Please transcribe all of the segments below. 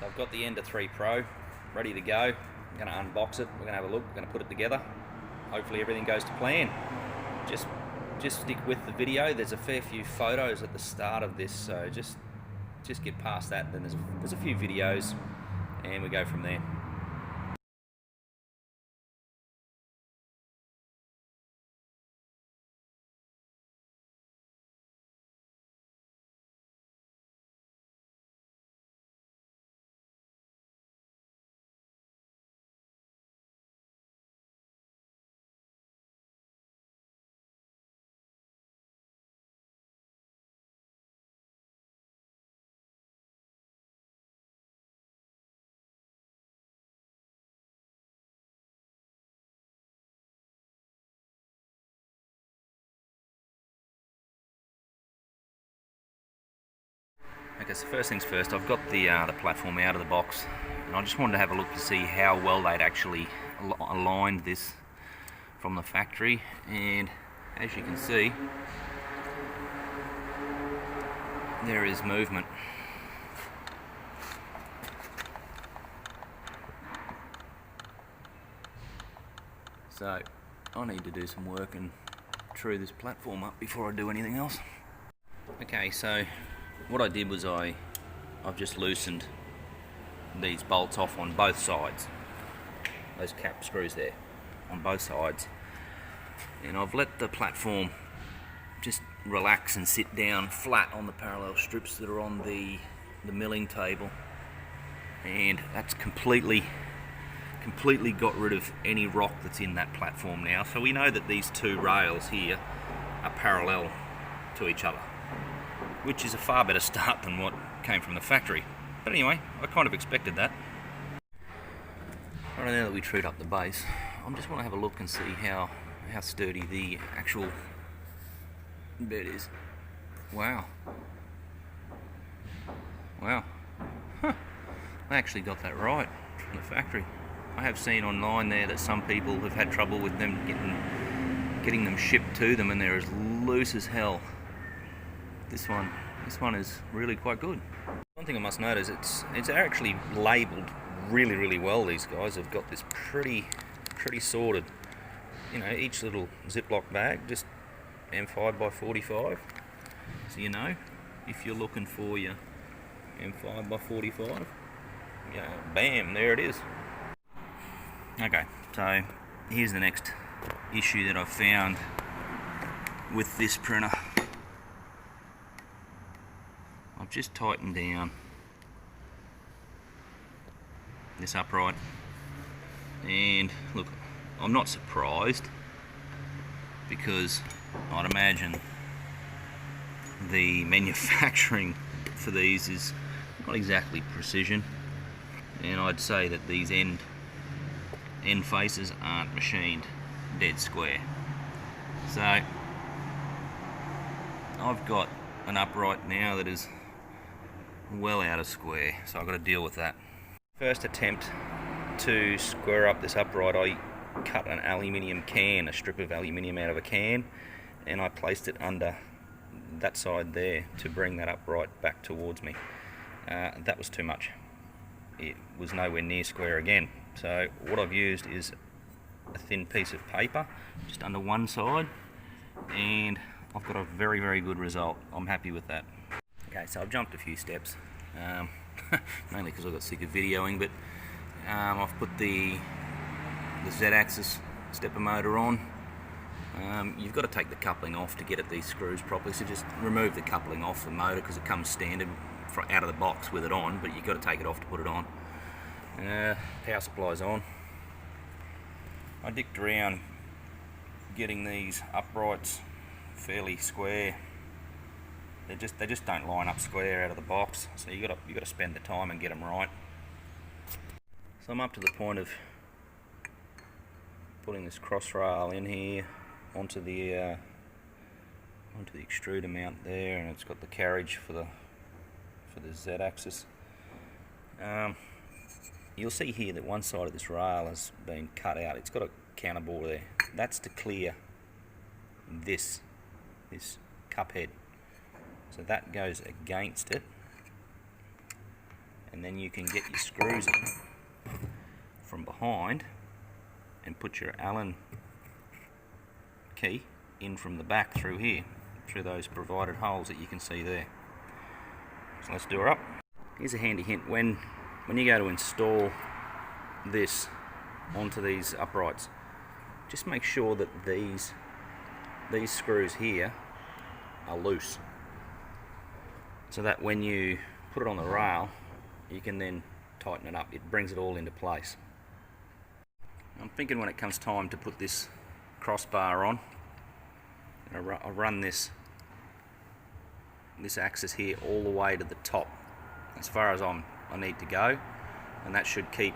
So I've got the Ender 3 Pro ready to go. I'm going to unbox it, we're going to have a look, we're going to put it together. Hopefully everything goes to plan. Just stick with the video. There's a fair few photos at the start of this, so just get past that, then there's a few videos and we go from there. Okay, so first things first, I've got the platform out of the box, and I just wanted to have a look to see how well they'd actually aligned this from the factory. And as you can see, there is movement. So I need to do some work and true this platform up before I do anything else. Okay, so what I did was I've just loosened these bolts off on both sides, those cap screws there on both sides, and I've let the platform just relax and sit down flat on the parallel strips that are on the milling table, and that's completely got rid of any rock that's in that platform now. So we know that these two rails here are parallel to each other, which is a far better start than what came from the factory. But anyway, I kind of expected that. Right, now that we trued up the base, I just want to have a look and see how sturdy the actual bed is. Wow. Wow. Huh. I actually got that right from the factory. I have seen online there that some people have had trouble with them getting them shipped to them, and they're as loose as hell. This one is really quite good. One thing I must note is it's actually labelled really well. These guys have got this pretty sorted. You know, each little Ziploc bag, just M5 by 45. So you know, if you're looking for your M5 by 45, yeah, bam, there it is. Okay, so here's the next issue that I've found with this printer. I've just tightened down this upright, and look, I'm not surprised, because I'd imagine the manufacturing for these is not exactly precision, and I'd say that these end faces aren't machined dead square. So I've got an upright now that is well out of square, so I've got to deal with that. First attempt to square up this upright, I cut an aluminium can, a strip of aluminium out of a can, and I placed it under that side there to bring that upright back towards me. That was too much. It was nowhere near square again. So what I've used is a thin piece of paper just under one side, and I've got a very good result. I'm happy with that. Okay, so I've jumped a few steps, mainly because I got sick of videoing, but I've put the Z-axis stepper motor on. You've got to take the coupling off to get at these screws properly, so just remove the coupling off the motor, because it comes standard out of the box with it on, but you've got to take it off to put it on. Power supply's on. I dicked around getting these uprights fairly square. They just don't line up square out of the box, so you got to spend the time and get them right. So I'm up to the point of putting this cross rail in here onto the extruder mount there, and it's got the carriage for the Z-axis. You'll see here that one side of this rail has been cut out. It's got a counterbore there. That's to clear this cup head. So that goes against it, and then you can get your screws in from behind and put your Allen key in from the back through here, through those provided holes that you can see there. So let's do her up. Here's a handy hint: when you go to install this onto these uprights, just make sure that these screws here are loose, so that when you put it on the rail you can then tighten it up. It brings it all into place. I'm thinking when it comes time to put this crossbar on, I'll run this axis here all the way to the top, as far as I need to go, and that should keep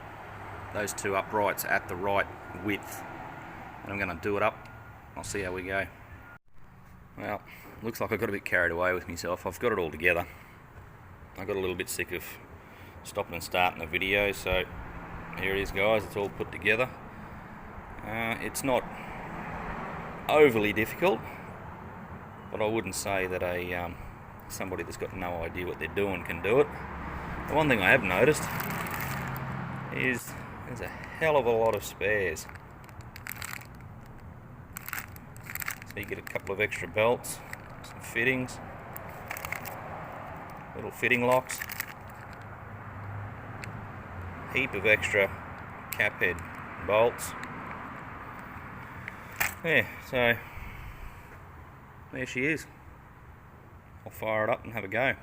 those two uprights at the right width. And I'm going to do it up. I'll see how we go. Well, looks like I got a bit carried away with myself. I've got it all together. I got a little bit sick of stopping and starting the video, so here it is, guys. It's all put together. It's not overly difficult, but I wouldn't say that somebody that's got no idea what they're doing can do it. The one thing I have noticed is there's a hell of a lot of spares. So you get a couple of extra belts, some fittings, little fitting locks, heap of extra cap head bolts. Yeah, so there she is. I'll fire it up and have a go.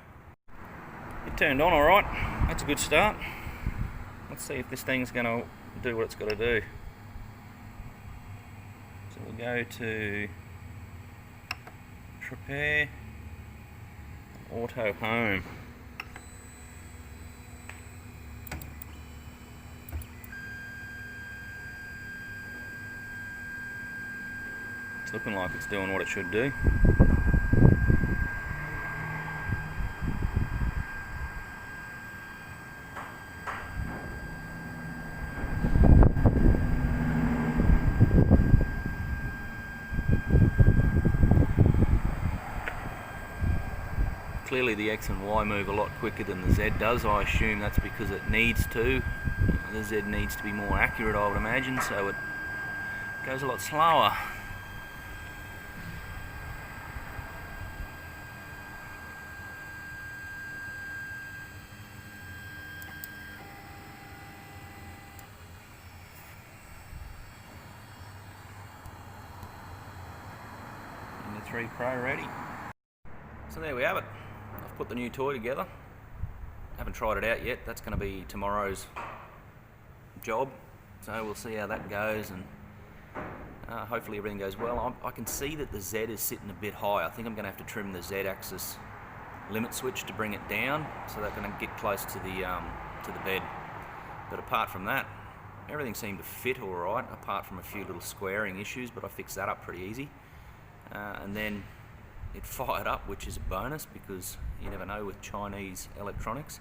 It turned on alright. That's a good start. Let's see if this thing's going to do what it's got to do. So we'll go to Repair, Auto Home. It's looking like it's doing what it should do. Clearly the X and Y move a lot quicker than the Z does. I assume that's because it needs to. The Z needs to be more accurate, I would imagine, so it goes a lot slower. And the 3 Pro ready. So there we have it. I've put the new toy together. Haven't tried it out yet. That's going to be tomorrow's job. So we'll see how that goes, and hopefully everything goes well. I can see that the Z is sitting a bit high. I think I'm going to have to trim the Z axis limit switch to bring it down, so that's going to get close to the bed. But apart from that, everything seemed to fit all right, apart from a few little squaring issues, but I fixed that up pretty easy. And then it fired up, which is a bonus because you never know with Chinese electronics.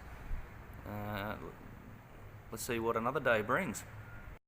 Let's see what another day brings.